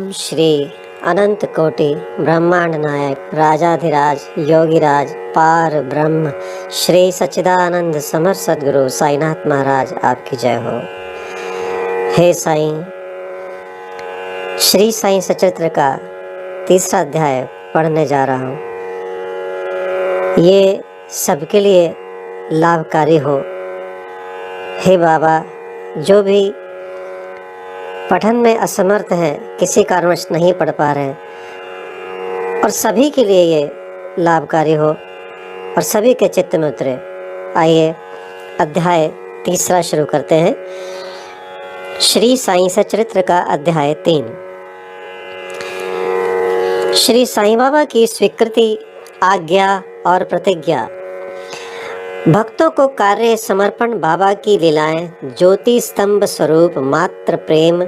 ओम श्री अनंत कोटि ब्रह्मांड नायक राजाधिराज योगीराज पार ब्रह्म श्री सच्चिदानंद समर सद्गुरु साईनाथ महाराज आपकी जय हो। हे साईं, श्री साईं सचरित्र का तीसरा अध्याय पढ़ने जा रहा हूँ। ये सबके लिए लाभकारी हो। हे बाबा, जो भी पठन में असमर्थ हैं, किसी कारणवश नहीं पढ़ पा रहे हैं, और सभी के लिए ये लाभकारी हो और सभी के चित्त में उतरे। आइए अध्याय तीसरा शुरू करते हैं। श्री साईं सचरित्र का अध्याय 3। श्री साईं बाबा की स्वीकृति, आज्ञा और प्रतिज्ञा। भक्तों को कार्य समर्पण, बाबा की लीलाएं, ज्योति स्तंभ स्वरूप, मात्र प्रेम,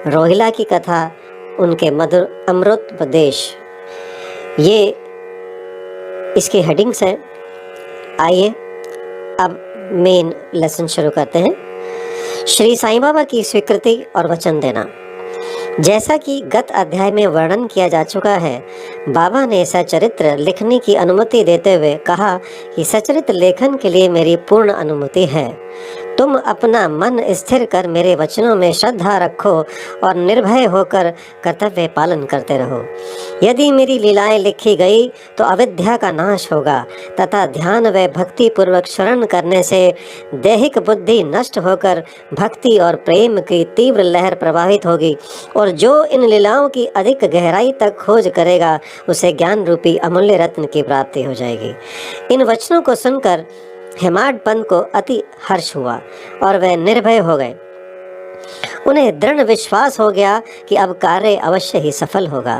रोहिला की कथा, उनके मधुर अमृतोपदेश, ये इसकी हेडिंग्स हैं। आइए अब मेन लेसन शुरू करते हैं। श्री साईं बाबा की स्वीकृति और वचन देना। जैसा कि गत अध्याय में वर्णन किया जा चुका है, बाबा ने सचरित्र लिखने की अनुमति देते हुए कहा कि सचरित्र लेखन के लिए मेरी पूर्ण अनुमति है। तुम अपना मन स्थिर कर मेरे वचनों में श्रद्धा रखो और निर्भय होकर कर्तव्य पालन करते रहो। यदि मेरी लीलाएं लिखी गई तो अविद्या का नाश होगा तथा ध्यान व भक्ति पूर्वक शरण करने से दैहिक बुद्धि नष्ट होकर भक्ति और प्रेम की तीव्र लहर प्रवाहित होगी, और जो इन लीलाओं की अधिक गहराई तक खोज करेगा उसे ज्ञान रूपी अमूल्य रत्न की प्राप्ति हो जाएगी। इन वचनों को सुनकर हेमाड पंत को अति हर्ष हुआ और वह निर्भय हो गए। उन्हें दृढ़ विश्वास हो गया कि अब कार्य अवश्य ही सफल होगा।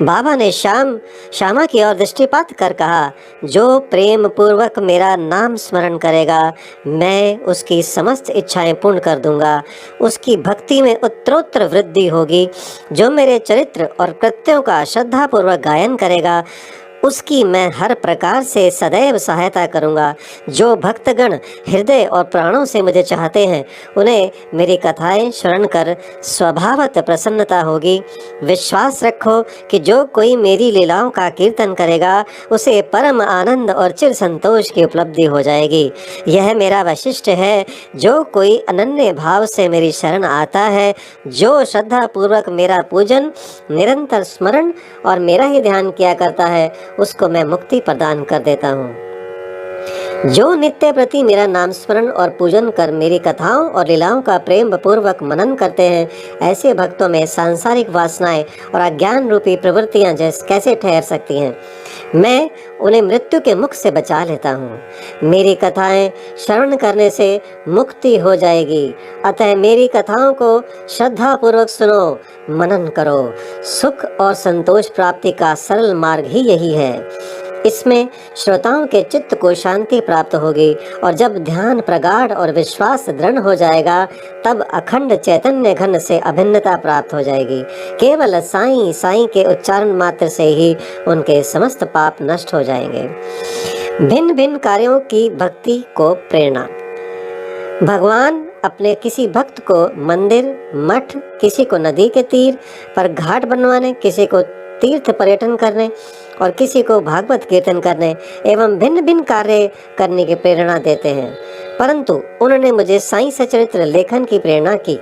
बाबा ने श्यामा की ओर दृष्टिपात कर कहा, जो प्रेम पूर्वक मेरा नाम स्मरण करेगा मैं उसकी समस्त इच्छाएं पूर्ण कर दूंगा। उसकी भक्ति में उत्तरोत्तर वृद्धि होगी। जो मेरे चरित्र और कृत्यों का श्रद्धापूर्वक गायन करेगा उसकी मैं हर प्रकार से सदैव सहायता करूंगा। जो भक्तगण हृदय और प्राणों से मुझे चाहते हैं उन्हें मेरी कथाएं श्रवण कर स्वभावत प्रसन्नता होगी। विश्वास रखो कि जो कोई मेरी लीलाओं का कीर्तन करेगा उसे परम आनंद और चिर संतोष की उपलब्धि हो जाएगी। यह मेरा वैशिष्ट्य है। जो कोई अनन्य भाव से मेरी शरण आता है, जो श्रद्धा पूर्वक मेरा पूजन, निरंतर स्मरण और मेरा ही ध्यान किया करता है, उसको मैं मुक्ति प्रदान कर देता हूँ। जो नित्य प्रति मेरा नाम स्मरण और पूजन कर मेरी कथाओं और लीलाओं का प्रेम पूर्वक मनन करते हैं, ऐसे भक्तों में सांसारिक वासनाएं और अज्ञान रूपी प्रवृत्तियां कैसे ठहर सकती हैं। मैं उन्हें मृत्यु के मुख से बचा लेता हूँ। मेरी कथाएं श्रवण करने से मुक्ति हो जाएगी। अतः मेरी कथाओं को श्रद्धा पूर्वक सुनो, मनन करो। सुख और संतोष प्राप्ति का सरल मार्ग ही यही है। इसमें श्रोताओं के चित्त को शांति प्राप्त होगी, और जब ध्यान प्रगाढ़ और विश्वास दृढ़ हो जाएगा तब अखंड चैतन्य घन से अभिन्नता प्राप्त हो जाएगी। केवल साईं साईं के उच्चारण मात्र से ही उनके समस्त पाप नष्ट हो जाएंगे। भिन्न भिन्न कार्यों की भक्ति को प्रेरणा। भगवान अपने किसी भक्त को मंदिर, मठ, किसी को नदी के तीर पर घाट बनवाने, किसी को तीर्थ पर्यटन करने और किसी को भागवत कीर्तन करने एवं भिन्न भिन्न कार्य करने की प्रेरणा देते हैं, परंतु उन्होंने मुझे साईं सचरित्र लेखन की प्रेरणा की।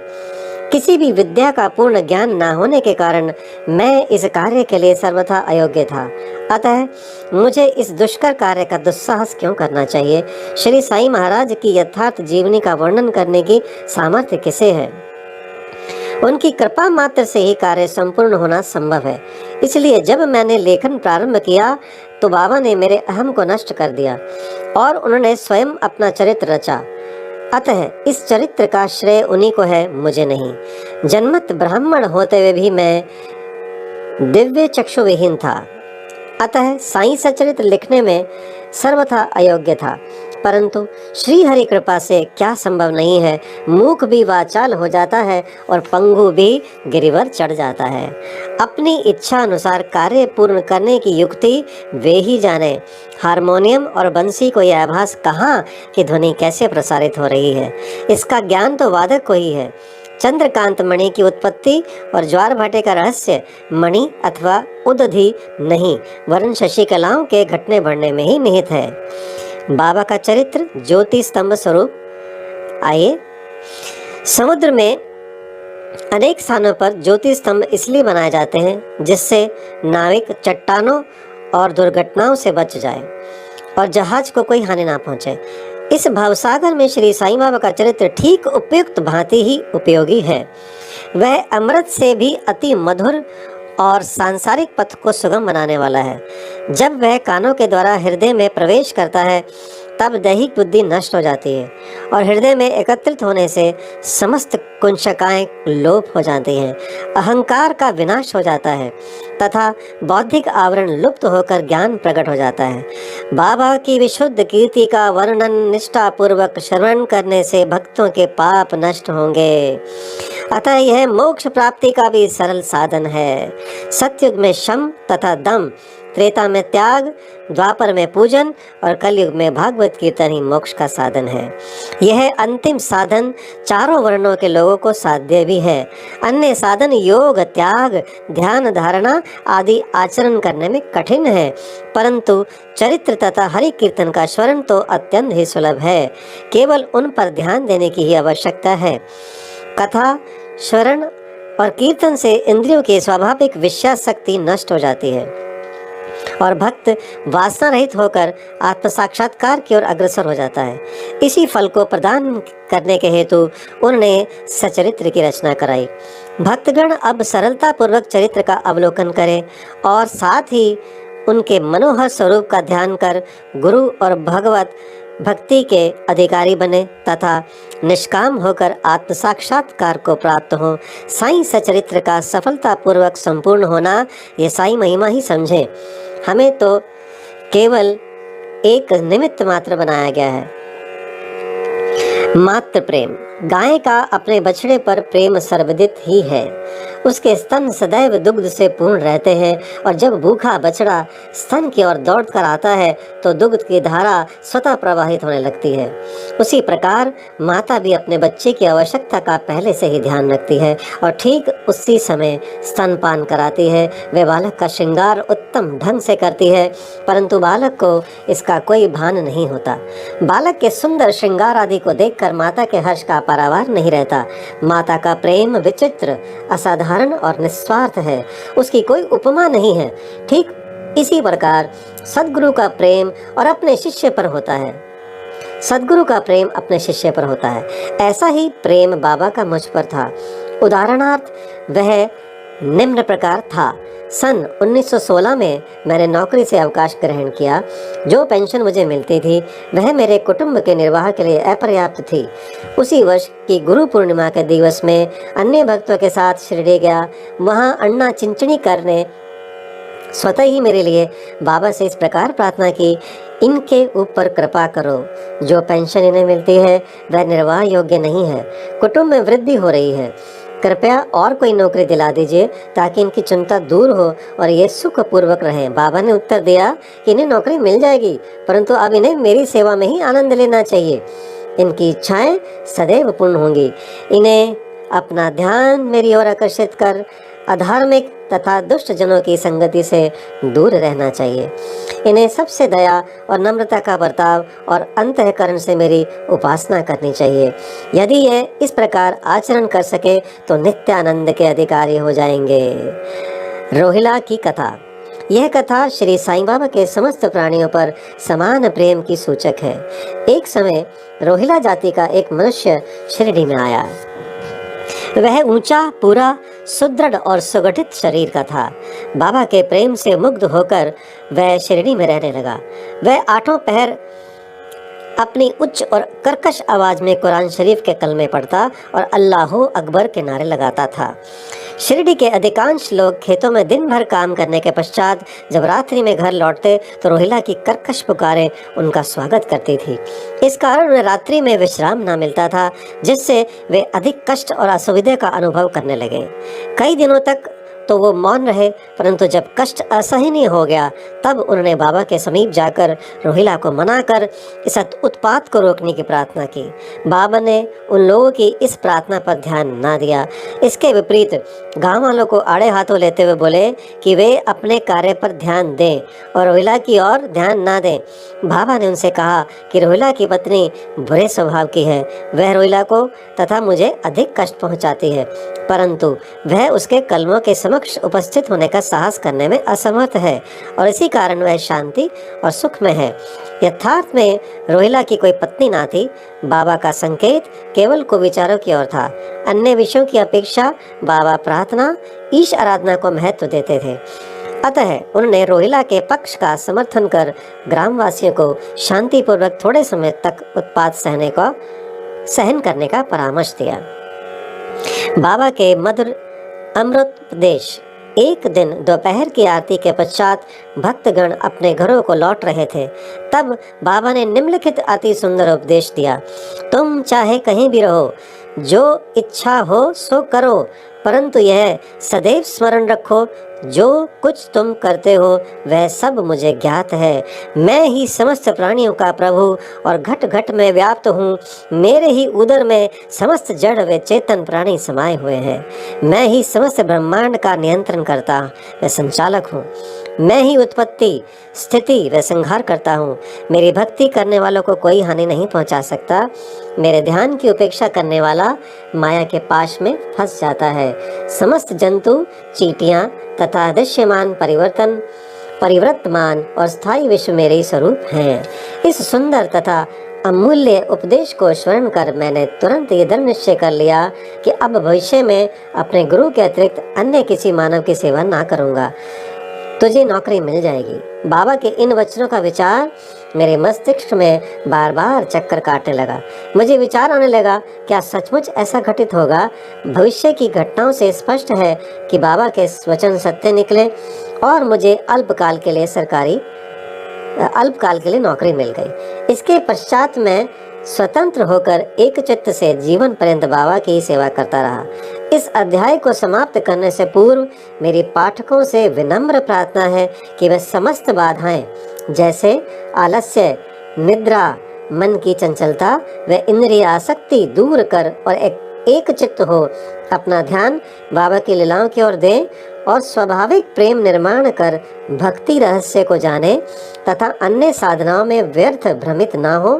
किसी भी विद्या का पूर्ण ज्ञान न होने के कारण मैं इस कार्य के लिए सर्वथा अयोग्य था। अतः मुझे इस दुष्कर कार्य का दुस्साहस क्यों करना चाहिए। श्री साईं महाराज की यथार्थ जीवनी का वर्णन करने की सामर्थ्य किसे है। उनकी कृपा मात्र से ही कार्य संपूर्ण होना संभव है। इसलिए जब मैंने लेखन प्रारंभ किया तो बाबा ने मेरे अहम को नष्ट कर दिया और उन्होंने स्वयं अपना चरित्र रचा। अतः इस चरित्र का श्रेय उन्हीं को है, मुझे नहीं। जन्मत ब्राह्मण होते हुए भी मैं दिव्य चक्षु विहीन था। अतः साईं सचरित्र लिखने में सर्वथा अयोग्य था, परंतु श्री हरि कृपा से क्या संभव नहीं है। मूक भी वाचाल हो जाता है और पंगु भी गिरिवर चढ़ जाता है। अपनी इच्छा अनुसार कार्य पूर्ण करने की युक्ति वे ही जाने। हारमोनियम और बंसी को यह आभास कहाँ कि ध्वनि कैसे प्रसारित हो रही है, इसका ज्ञान तो वादक को ही है। चंद्रकांत मणि की उत्पत्ति और ज्वार भाटे का रहस्य मणि अथवा उदधि नहीं, वरन शशिकलाओं के घटने बढ़ने में ही निहित है। बाबा का चरित्र ज्योति स्तंभ स्वरूप। आइए, समुद्र में अनेक स्थानों पर ज्योति स्तंभ इसलिए बनाए जाते हैं जिससे नाविक चट्टानों और दुर्घटनाओं से बच जाए और जहाज को कोई हानि ना पहुंचे। इस भवसागर में श्री साईं बाबा का चरित्र ठीक उपयुक्त भांति ही उपयोगी है। वह अमृत से भी अति मधुर और सांसारिक पथ को सुगम बनाने वाला है। जब वह कानों के द्वारा हृदय में प्रवेश करता है तब दैहिक बुद्धि नष्ट हो जाती है और हृदय में एकत्रित होने से समस्त कुंचकाएं लोप हो जाती हैं, अहंकार का विनाश हो जाता है तथा बौद्धिक आवरण लुप्त होकर ज्ञान प्रकट हो जाता है। बाबा की विशुद्ध कीर्ति का वर्णन निष्ठा पूर्वक श्रवण करने से भक्तों के पाप नष्ट होंगे। अतः यह मोक्ष प्राप्ति का भी सरल साधन है। सतयुग में शम तथा दम, त्रेता में त्याग, द्वापर में पूजन और कलयुग में भागवत कीर्तन ही मोक्ष का साधन है। यह अंतिम साधन चारों वर्णों के लोगों को साध्य भी है। अन्य साधन योग, त्याग, ध्यान, धारणा आदि आचरण करने में कठिन है, परंतु चरित्र तथा हरि कीर्तन का स्मरण तो अत्यंत ही सुलभ है। केवल उन पर ध्यान देने की ही आवश्यकता है। कथा, स्मरण और कीर्तन से इंद्रियों की स्वाभाविक विषयासक्ति नष्ट हो जाती है और भक्त वासना रहित होकर आत्म साक्षात्कार की ओर अग्रसर हो जाता है। इसी फल को प्रदान करने के हेतु उन्होंने सचरित्र की रचना कराई। भक्तगण अब सरलता पूर्वक चरित्र का अवलोकन करें और साथ ही उनके मनोहर स्वरूप का ध्यान कर गुरु और भगवत भक्ति के अधिकारी बने तथा निष्काम होकर आत्म साक्षात्कार को प्राप्त हो। साईं सचरित्र का सफलता पूर्वक संपूर्ण होना ये साईं महिमा ही समझे। हमें तो केवल एक निमित्त मात्र बनाया गया है। मात्र प्रेम। गाय का अपने बछड़े पर प्रेम सर्वदित ही है। उसके स्तन सदैव दुग्ध से पूर्ण रहते हैं और जब भूखा बछड़ा स्तन की ओर दौड़ कर आता है तो दुग्ध की धारा स्वतः प्रवाहित होने लगती है। उसी प्रकार माता भी अपने बच्चे की आवश्यकता का पहले से ही ध्यान रखती है और ठीक उसी समय स्तनपान कराती है। वे बालक का श्रृंगार उत्तम ढंग से करती है, परंतु बालक को इसका कोई भान नहीं होता। बालक के सुंदर श्रृंगार आदि को देखकर माता के हर्ष का पारावार नहीं रहता। माता का प्रेम विचित्र, असाधारण और निस्वार्थ है। उसकी कोई उपमा नहीं है। ठीक इसी प्रकार सद्गुरु का प्रेम और अपने शिष्य पर होता है। सद्गुरु का प्रेम अपने शिष्य पर होता है। ऐसा ही प्रेम बाबा का मुझ पर था। उदाहरणार्थ वह निम्न प्रकार था। सन 1916 में मैंने नौकरी से अवकाश ग्रहण किया। जो पेंशन मुझे मिलती थी वह मेरे कुटुंब के निर्वाह के लिए अपर्याप्त थी। उसी वर्ष की गुरु पूर्णिमा के दिवस में अन्य भक्तों के साथ शिरडी गया। वहाँ अन्ना चिंचणी करने स्वतः ही मेरे लिए बाबा से इस प्रकार प्रार्थना की, इनके ऊपर कृपा करो। जो पेंशन इन्हें मिलती है वह निर्वाह योग्य नहीं है। कुटुंब में वृद्धि हो रही है। कृपया और कोई नौकरी दिला दीजिए ताकि इनकी चिंता दूर हो और ये सुख पूर्वक रहें। बाबा ने उत्तर दिया कि इन्हें नौकरी मिल जाएगी, परंतु अब इन्हें मेरी सेवा में ही आनंद लेना चाहिए। इनकी इच्छाएं सदैव पूर्ण होंगी। इन्हें अपना ध्यान मेरी ओर आकर्षित कर अधार्मिक तथा दुष्ट जनों की संगति से दूर रहना चाहिए। इन्हें सबसे दया और नम्रता का बर्ताव और अंतःकरण से मेरी उपासना करनी चाहिए। यदि यह इस प्रकार आचरण कर सके तो नित्यानंद के अधिकारी हो जाएंगे। रोहिला की कथा। यह कथा श्री साईं बाबा के समस्त प्राणियों पर समान प्रेम की सूचक है। एक समय रोहिला जाति का एक मनुष्य शिरडी में आया। वह ऊंचा, पूरा, सुदृढ़ और सुगठित शरीर का था। बाबा के प्रेम से मुग्ध होकर वह शिरडी में रहने लगा। वह आठों पहर अपनी उच्च और कर्कश आवाज में कुरान शरीफ के कलमे पढ़ता और अल्लाहू अकबर के नारे लगाता था। शिरडी के अधिकांश लोग खेतों में दिन भर काम करने के पश्चात जब रात्रि में घर लौटते तो रोहिला की कर्कश पुकारें उनका स्वागत करती थी। इस कारण उन्हें रात्रि में विश्राम न मिलता था, जिससे वे अधिक कष्ट और असुविधा का अनुभव करने लगे। कई दिनों तक तो वो मौन रहे, परंतु जब कष्ट असहनीय हो गया तब उन्होंने बाबा के समीप जाकर रोहिला को मनाकर इस उत्पात को रोकने की प्रार्थना की। बाबा ने उन लोगों की इस प्रार्थना पर ध्यान ना दिया। इसके विपरीत गांव वालों को आड़े हाथों लेते हुए बोले कि वे अपने कार्य पर ध्यान दें और रोहिला की ओर ध्यान ना दें। बाबा ने उनसे कहा कि रोहिला की पत्नी बुरे स्वभाव की है, वह रोहिला को तथा मुझे अधिक कष्ट पहुंचाती है, परंतु वह उसके कलमों के समक्ष उपस्थित होने का साहस करने में असमर्थ है और इसी कारण वह शांति और सुख में है। यथार्थ में रोहिला की कोई पत्नी ना थी। बाबा का संकेत केवल कुविचारों की ओर था। अन्य विषयों की अपेक्षा बाबा प्रार्थना, ईश आराधना को महत्व देते थे। अतः उन्होंने रोहिला के पक्ष का समर्थन कर ग्रामवासियों को शांतिपूर्वक थोड़े समय तक उत्पात सहन करने का परामर्श दिया। बाबा के मधुर अमृत उपदेश। एक दिन दोपहर की आरती के पश्चात भक्तगण अपने घरों को लौट रहे थे। तब बाबा ने निम्नलिखित अति सुंदर उपदेश दिया। तुम चाहे कहीं भी रहो, जो इच्छा हो सो करो, परंतु यह सदैव स्मरण रखो, जो कुछ तुम करते हो वह सब मुझे ज्ञात है। मैं ही समस्त प्राणियों का प्रभु और घट घट में व्याप्त हूँ। मेरे ही उदर में समस्त जड़ व चेतन प्राणी समाये हुए हैं। मैं ही समस्त ब्रह्मांड का नियंत्रण करता व संचालक हूँ। मैं ही उत्पत्ति, स्थिति व संहार करता हूँ। मेरी भक्ति करने वालों को कोई हानि नहीं पहुँचा सकता। मेरे ध्यान की उपेक्षा करने वाला माया के पाश में फंस जाता है। समस्त जंतु, चींटियाँ तथा दृश्यमान परिवर्तमान और स्थायी विश्व मेरे ही स्वरूप हैं। इस सुंदर तथा अमूल्य उपदेश को स्मरण कर मैंने तुरंत ये दृढ़ निश्चय कर लिया कि अब भविष्य में अपने गुरु के अतिरिक्त अन्य किसी मानव की सेवा ना करूँगा। तुझे नौकरी मिल जाएगी। बाबा के इन वचनों का विचार मेरे मस्तिष्क में बार बार चक्कर काटने लगा। मुझे विचार आने लगा, क्या सचमुच ऐसा घटित होगा? भविष्य की घटनाओं से स्पष्ट है कि बाबा के वचन सत्य निकले और मुझे अल्पकाल के लिए नौकरी मिल गई। इसके पश्चात मैं स्वतंत्र होकर एक चित्त से जीवन पर्यंत बाबा की सेवा करता रहा। इस अध्याय को समाप्त करने से पूर्व मेरे पाठकों से विनम्र प्रार्थना है कि वे समस्त बाधाएं जैसे आलस्य, निद्रा, मन की चंचलता व इंद्रिय आसक्ति दूर कर और एक चित्त हो अपना ध्यान बाबा की लीलाओं की ओर दें और स्वाभाविक प्रेम निर्माण कर भक्ति रहस्य को जाने तथा अन्य साधनाओं में व्यर्थ भ्रमित ना हो।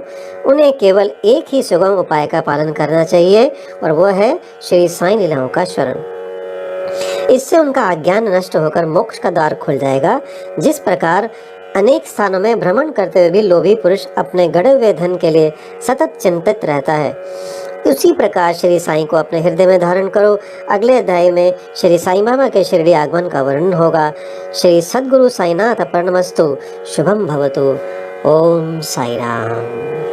उन्हें केवल एक ही सुगम उपाय का पालन करना चाहिए और वह है श्री साईं लीलाओं का शरण। इससे उनका अज्ञान नष्ट होकर मोक्ष का द्वार खुल जाएगा। जिस प्रकार अनेक स्थानों में भ्रमण करते हुए भी लोभी पुरुष अपने गड़े हुए धन के लिए सतत चिंतित रहता है, उसी प्रकार श्री साईं को अपने हृदय में धारण करो। अगले अध्याय में श्री साईं बाबा के शिरडी आगमन का वर्णन होगा। श्री सद्गुरु साईनाथ प्रणमस्तु। शुभम भवतु। ओम साई राम।